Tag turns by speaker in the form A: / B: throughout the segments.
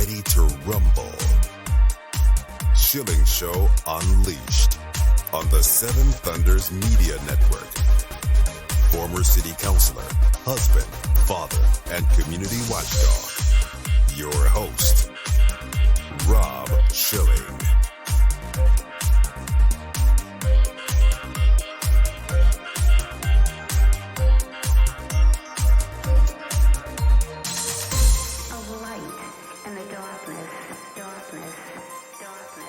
A: ready to rumble. Schilling Show Unleashed on the Seven Thunders Media Network. Former city councilor, husband, father, and community watchdog. Your host, Rob Schilling.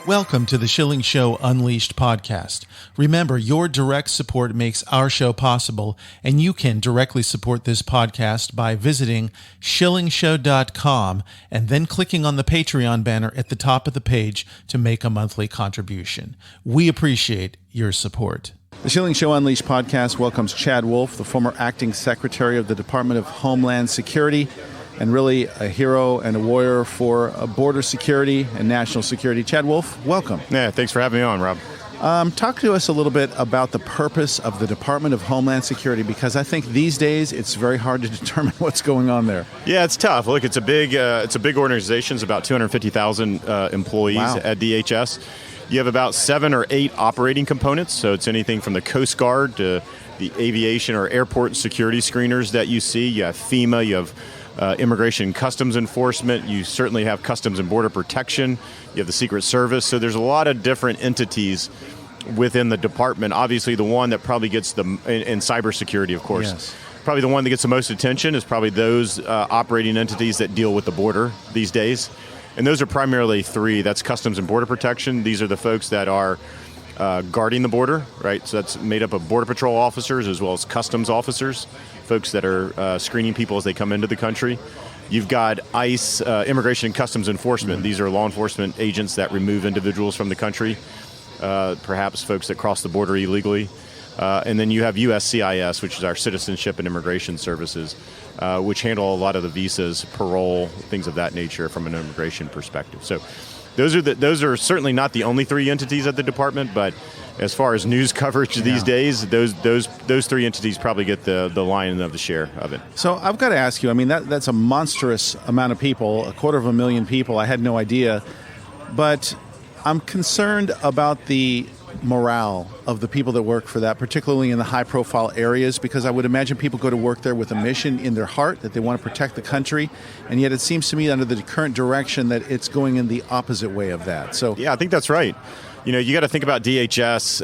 B: Welcome to the Schilling Show Unleashed Podcast. Remember, your direct support makes our show possible, and you can directly support this podcast by visiting shillingshow.com and then clicking on the Patreon banner at the top of the page to make a monthly contribution. We appreciate your support.
C: The Schilling Show Unleashed podcast welcomes Chad Wolf, the former acting secretary of the Department of Homeland Security, and really a hero and a warrior for border security and national security. Chad Wolf, welcome.
D: Yeah, thanks for having me on, Rob.
C: Talk to us a little bit about the purpose of the Department of Homeland Security, because I think these days it's very hard to determine what's going on there.
D: Yeah, it's tough. Look, it's a big organization. It's about 250,000 employees at DHS. You have about 7 or 8 operating components, so it's anything from the Coast Guard to the aviation or airport security screeners that you see. You have FEMA, you have Immigration and Customs Enforcement. You certainly have Customs and Border Protection. You have the Secret Service. So there's a lot of different entities within the department. Obviously, the one that probably gets in cybersecurity, of course.
C: Yes.
D: Probably the one that gets the most attention is probably those operating entities that deal with the border these days. And those are primarily 3. That's Customs and Border Protection. These are the folks that are guarding the border, right? So that's made up of Border Patrol officers as well as Customs officers, folks that are screening people as they come into the country. You've got ICE, Immigration and Customs Enforcement. These are law enforcement agents that remove individuals from the country, perhaps folks that cross the border illegally. And then you have USCIS, which is our Citizenship and Immigration Services, which handle a lot of the visas, parole, things of that nature from an immigration perspective. So those are certainly not the only 3 entities at the department, but as far as news coverage these days, those 3 entities probably get the lion of the share of it.
C: So I've got to ask you, I mean, that's a monstrous amount of people, 250,000 people. I had no idea. But I'm concerned about the morale of the people that work for that, particularly in the high-profile areas, because I would imagine people go to work there with a mission in their heart that they want to protect the country, and yet it seems to me under the current direction that it's going in the opposite way of that. So
D: yeah, I think that's right. You know, you got to think about DHS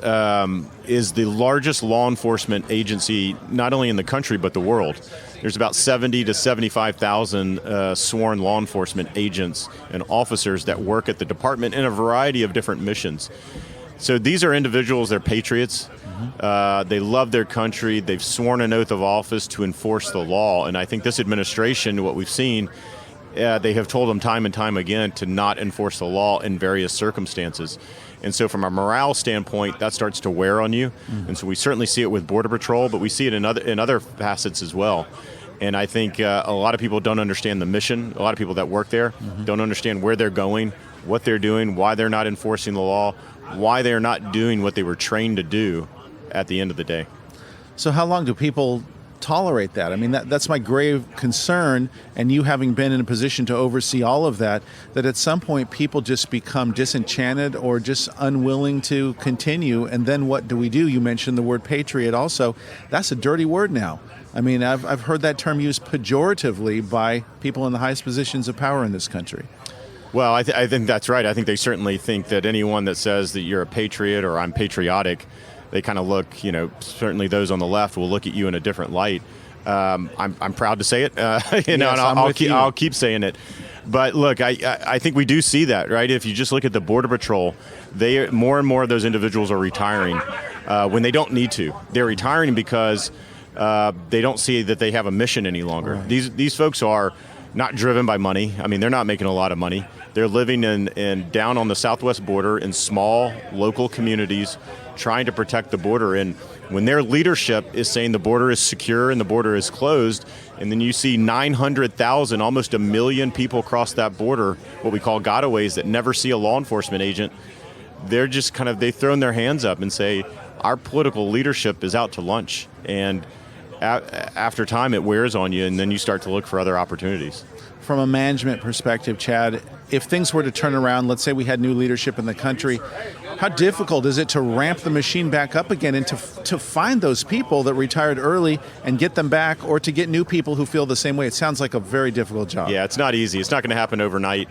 D: is the largest law enforcement agency, not only in the country, but the world. There's about 70 to 75,000 sworn law enforcement agents and officers that work at the department in a variety of different missions. So these are individuals, they're patriots. They love their country. They've sworn an oath of office to enforce the law. And I think this administration, what we've seen, they have told them time and time again to not enforce the law in various circumstances. And so from a morale standpoint, that starts to wear on you. And so we certainly see it with Border Patrol, but we see it in other facets as well. And I think a lot of people don't understand the mission. A lot of people that work there don't understand where they're going, what they're doing, why they're not enforcing the law, why they're not doing what they were trained to do at the end of the day.
C: So how long do people tolerate that? I mean, that's my grave concern, and you having been in a position to oversee all of that at some point people just become disenchanted or just unwilling to continue, and then what do we do? You mentioned the word patriot also. That's a dirty word now. I mean, I've heard that term used pejoratively by people in the highest positions of power in this country.
D: Well, I think that's right. I think they certainly think that anyone that says that you're a patriot or I'm patriotic, they kind of look, certainly those on the left will look at you in a different light. I'm proud to say it, and I'll keep saying it. But look, I think we do see that, right? If you just look at the Border Patrol, more and more of those individuals are retiring when they don't need to. They're retiring because they don't see that they have a mission any longer. Right. These folks are not driven by money. I mean, they're not making a lot of money. They're living in down on the southwest border in small local communities trying to protect the border. And when their leadership is saying the border is secure and the border is closed, and then you see 900,000, almost 1 million people cross that border, what we call gotaways, that never see a law enforcement agent, they're just they've thrown their hands up and say, our political leadership is out to lunch. And after time, it wears on you, and then you start to look for other opportunities.
C: From a management perspective, Chad, if things were to turn around, let's say we had new leadership in the country, how difficult is it to ramp the machine back up again and to find those people that retired early and get them back, or to get new people who feel the same way? It sounds like a very difficult job.
D: Yeah, it's not easy. It's not going to happen overnight,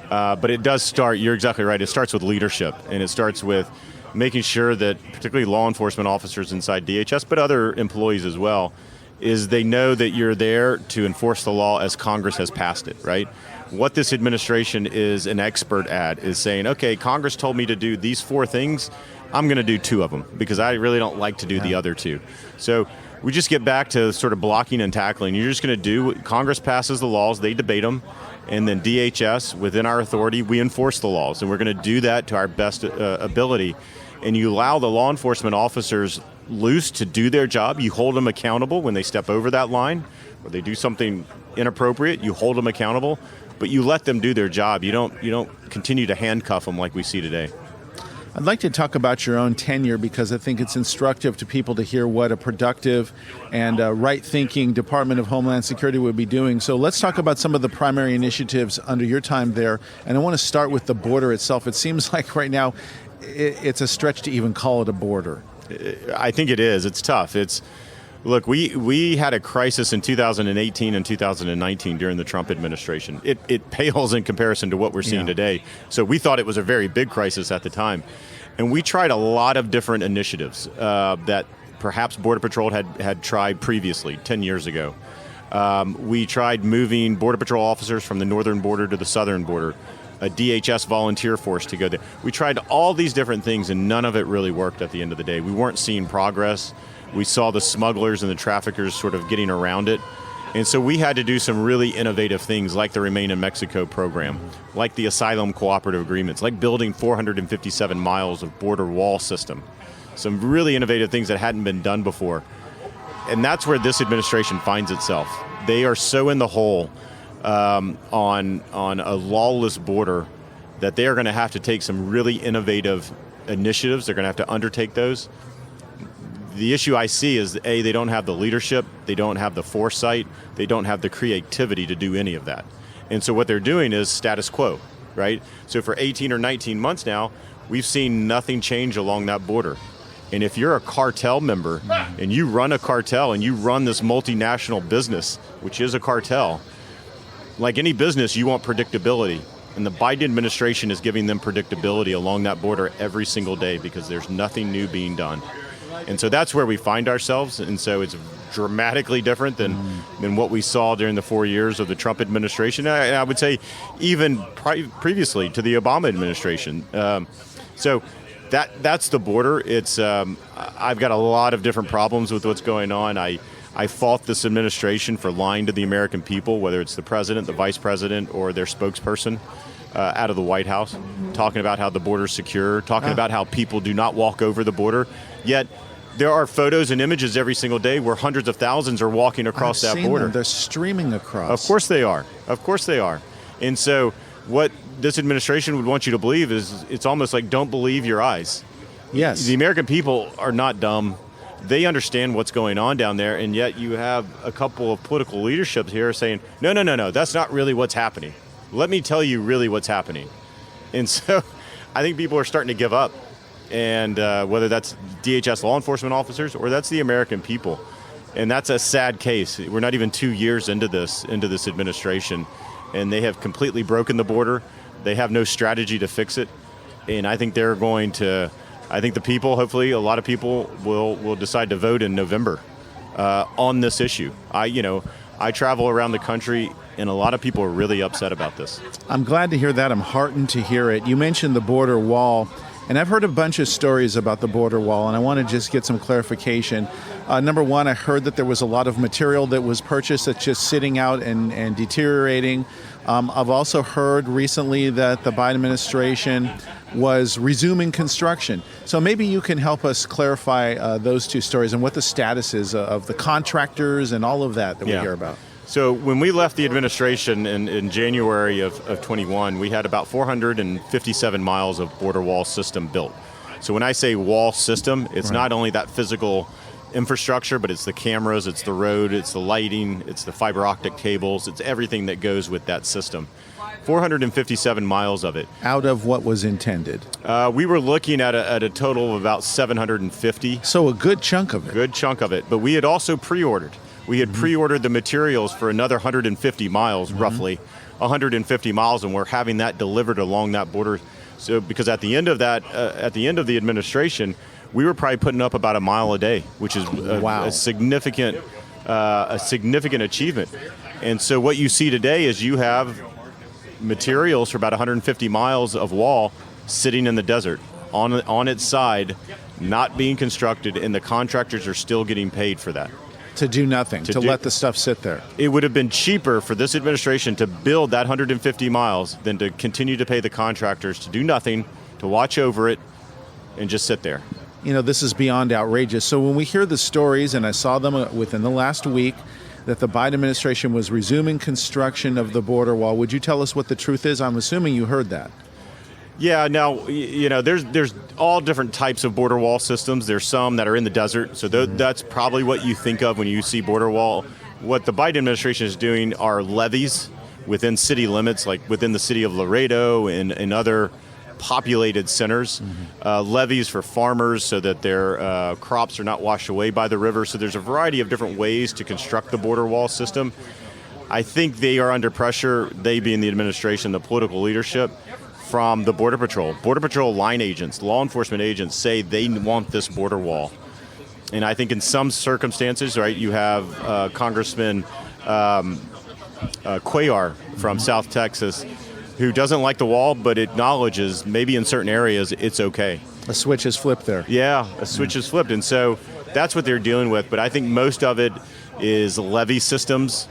D: but it does start, you're exactly right, it starts with leadership, and it starts with making sure that particularly law enforcement officers inside DHS, but other employees as well, is they know that you're there to enforce the law as Congress has passed it, right? What this administration is an expert at is saying, okay, Congress told me to do these 4 things, I'm going to do 2 of them because I really don't like to do the other 2. So we just get back to sort of blocking and tackling. You're just going to do what Congress passes the laws, they debate them, and then DHS, within our authority, we enforce the laws, and we're going to do that to our best ability. And you allow the law enforcement officers loose to do their job. You hold them accountable when they step over that line or they do something inappropriate. You hold them accountable, but you let them do their job. You don't continue to handcuff them like we see today.
C: I'd like to talk about your own tenure because I think it's instructive to people to hear what a productive and right-thinking Department of Homeland Security would be doing. So let's talk about some of the primary initiatives under your time there. And I want to start with the border itself. It seems like right now it's a stretch to even call it a border.
D: I think it is. It's tough. Look, we had a crisis in 2018 and 2019 during the Trump administration. It pales in comparison to what we're seeing today. So we thought it was a very big crisis at the time. And we tried a lot of different initiatives that perhaps Border Patrol had tried previously, 10 years ago. We tried moving Border Patrol officers from the northern border to the southern border, a DHS volunteer force to go there. We tried all these different things, and none of it really worked at the end of the day. We weren't seeing progress. We saw the smugglers and the traffickers sort of getting around it. And so we had to do some really innovative things like the Remain in Mexico program, like the asylum cooperative agreements, like building 457 miles of border wall system. Some really innovative things that hadn't been done before. And that's where this administration finds itself. They are so in the hole on a lawless border that they are going to have to take some really innovative initiatives. They're going to have to undertake those. The issue I see is, A, they don't have the leadership, they don't have the foresight, they don't have the creativity to do any of that. And so what they're doing is status quo, right? So for 18 or 19 months now, we've seen nothing change along that border. And if you're a cartel member and you run a cartel and you run this multinational business, which is a cartel, like any business, you want predictability. And the Biden administration is giving them predictability along that border every single day because there's nothing new being done. And so that's where we find ourselves. And so it's dramatically different than what we saw during the 4 years of the Trump administration. And I would say even previously to the Obama administration. So that's the border. It's I've got a lot of different problems with what's going on. I fault this administration for lying to the American people, whether it's the president, the vice president, or their spokesperson out of the White House, talking about how the border's secure, talking about how people do not walk over the border. Yet there are photos and images every single day where hundreds of thousands are walking across that border.
C: They're streaming across.
D: Of course they are. Of course they are. And so what this administration would want you to believe is it's almost like don't believe your eyes.
C: Yes.
D: The American people are not dumb. They understand what's going on down there, and yet you have a couple of political leaderships here saying, no, that's not really what's happening. Let me tell you really what's happening. And so I think people are starting to give up. And whether that's DHS law enforcement officers or that's the American people. And that's a sad case. We're not even 2 years into this administration, and they have completely broken the border. They have no strategy to fix it. And I think I think the people, hopefully a lot of people will decide to vote in November on this issue. I travel around the country, and a lot of people are really upset about this.
C: I'm glad to hear that. I'm heartened to hear it. You mentioned the border wall, and I've heard a bunch of stories about the border wall, and I want to just get some clarification. Number one, I heard that there was a lot of material that was purchased that's just sitting out and deteriorating. I've also heard recently that the Biden administration was resuming construction. So maybe you can help us clarify those two stories and what the status is of the contractors and all of that we hear about.
D: So when we left the administration in January of 21, we had about 457 miles of border wall system built. So when I say wall system, it's not only that physical infrastructure, but it's the cameras, it's the road, it's the lighting, it's the fiber optic cables, it's everything that goes with that system. 457 miles of it.
C: Out of what was intended?
D: We were looking at a total of about 750.
C: So a good chunk of it.
D: Good chunk of it. But we had also pre-ordered. We had pre-ordered the materials for another 150 miles, roughly 150 miles, and we're having that delivered along that border. So because at the end of that, at the end of the administration, we were probably putting up about a mile a day, which is a significant achievement. And so what you see today is you have materials for about 150 miles of wall sitting in the desert on its side, not being constructed, and the contractors are still getting paid for that.
C: To do nothing, to let the stuff sit there.
D: It would have been cheaper for this administration to build that 150 miles than to continue to pay the contractors to do nothing, to watch over it, and just sit there.
C: You know, this is beyond outrageous. So when we hear the stories, and I saw them within the last week, that the Biden administration was resuming construction of the border wall, would you tell us what the truth is? I'm assuming you heard that.
D: Yeah, now, you know, there's all different types of border wall systems. There's some that are in the desert, so that's probably what you think of when you see border wall. What the Biden administration is doing are levees within city limits, like within the city of Laredo and other populated centers, levees for farmers so that their crops are not washed away by the river. So there's a variety of different ways to construct the border wall system. I think they are under pressure, they being the administration, the political leadership, from the Border Patrol. Border Patrol line agents, law enforcement agents say they want this border wall. And I think in some circumstances, right, you have Congressman Cuellar from South Texas, who doesn't like the wall, but acknowledges maybe in certain areas it's okay.
C: A switch is flipped there.
D: Yeah, a switch is flipped. And so that's what they're dealing with. But I think most of it is levee systems.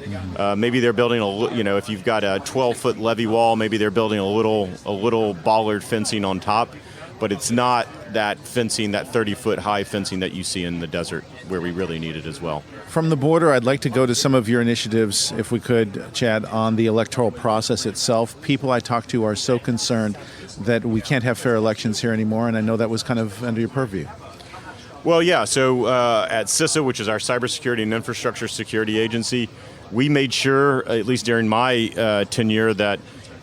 D: Maybe they're building if you've got a 12-foot levee wall, maybe they're building a little bollard fencing on top. But it's not that fencing, that 30-foot high fencing that you see in the desert where we really need it as well.
C: From the border, I'd like to go to some of your initiatives, if we could, Chad, on the electoral process itself. People I talk to are so concerned that we can't have fair elections here anymore, and I know that was kind of under your purview.
D: Well, yeah. So at CISA, which is our Cybersecurity and Infrastructure Security Agency, we made sure, at least during my tenure, that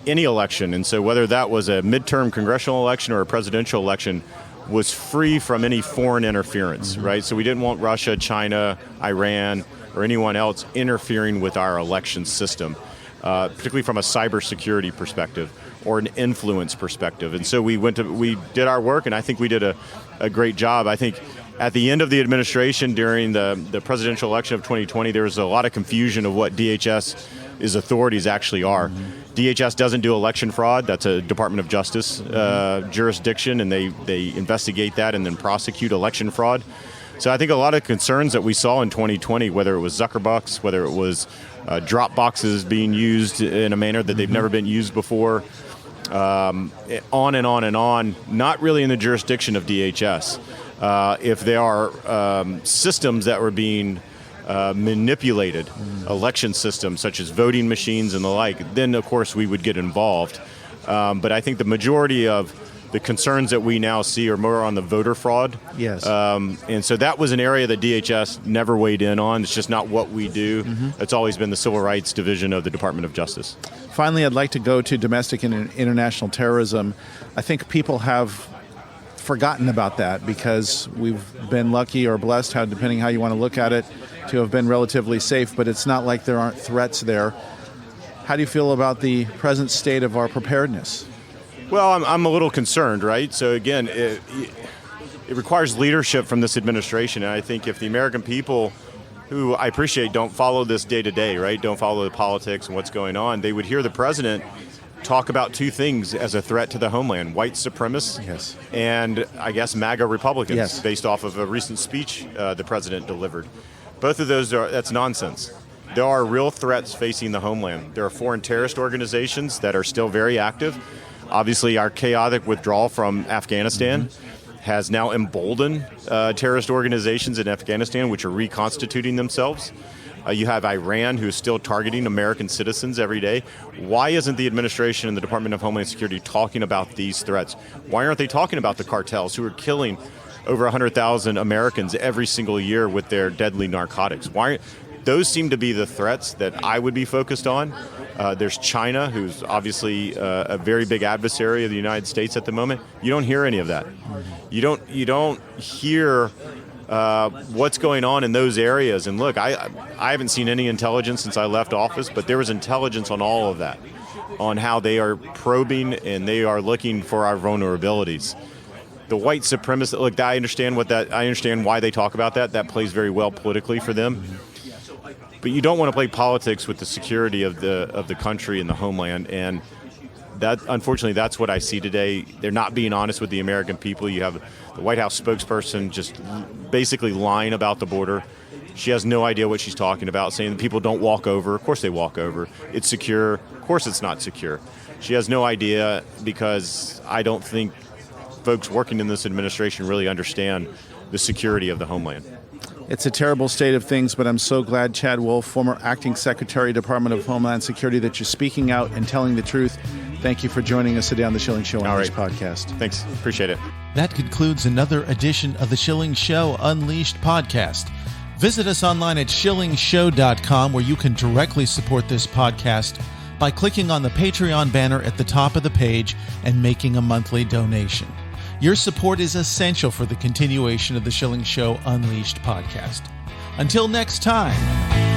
D: any election, and so whether that was a midterm congressional election or a presidential election, was free from any foreign interference, right? So we didn't want Russia, China, Iran, or anyone else interfering with our election system, particularly from a cybersecurity perspective or an influence perspective. And so we did our work, and I think we did a great job. I think at the end of the administration during the presidential election of 2020, there was a lot of confusion of what DHS's authorities actually are. DHS doesn't do election fraud. That's a Department of Justice jurisdiction, and they investigate that and then prosecute election fraud. So I think a lot of concerns that we saw in 2020, whether it was Zuckerbucks, whether it was drop boxes being used in a manner that they've never been used before, on and on and on, not really in the jurisdiction of DHS. If there are systems that were being manipulated, election systems such as voting machines and the like, then of course we would get involved. But I think the majority of the concerns that we now see are more on the voter fraud.
C: Yes.
D: And so that was an area that DHS never weighed in on. It's just not what we do. It's always been the Civil Rights Division of the Department of Justice.
C: Finally, I'd like to go to domestic and international terrorism. I think people have forgotten about that because we've been lucky or blessed, depending how you want to look at it, to have been relatively safe, but it's not like there aren't threats there. How do you feel about the present state of our preparedness?
D: Well, I'm a little concerned, right? So again, it requires leadership from this administration, and I think if the American people, who I appreciate don't follow this day to day, right, don't follow the politics and what's going on, they would hear the president talk about two things as a threat to the homeland: white supremacists and, I guess, MAGA Republicans, based off of a recent speech the president delivered. Both of those that's nonsense. There are real threats facing the homeland. There are foreign terrorist organizations that are still very active. Obviously, our chaotic withdrawal from Afghanistan has now emboldened terrorist organizations in Afghanistan, which are reconstituting themselves. You have Iran, who is still targeting American citizens every day. Why isn't the administration and the Department of Homeland Security talking about these threats? Why aren't they talking about the cartels who are killing over 100,000 Americans every single year with their deadly narcotics. Those seem to be the threats that I would be focused on. There's China, who's obviously a very big adversary of the United States at the moment. You don't hear any of that. You don't hear what's going on in those areas. And look, I haven't seen any intelligence since I left office, but there was intelligence on all of that, on how they are probing and they are looking for our vulnerabilities. The white supremacists, look, I understand why they talk about that. That plays very well politically for them. But you don't want to play politics with the security of the country and the homeland, and that, unfortunately, that's what I see today. They're not being honest with the American people. You have the White House spokesperson just basically lying about the border. She has no idea what she's talking about, saying that people don't walk over. Of course they walk over. It's secure. Of course it's not secure. She has no idea, because I don't think folks working in this administration really understand the security of the homeland.
C: It's a terrible state of things, but I'm so glad, Chad Wolf, former Acting Secretary, Department of Homeland Security, that you're speaking out and telling the truth. Thank you for joining us today on the Schilling Show Unleashed podcast.
D: Thanks. Appreciate it.
B: That concludes another edition of the Schilling Show Unleashed podcast. Visit us online at schillingshow.com, where you can directly support this podcast by clicking on the Patreon banner at the top of the page and making a monthly donation. Your support is essential for the continuation of the Schilling Show Unleashed podcast. Until next time.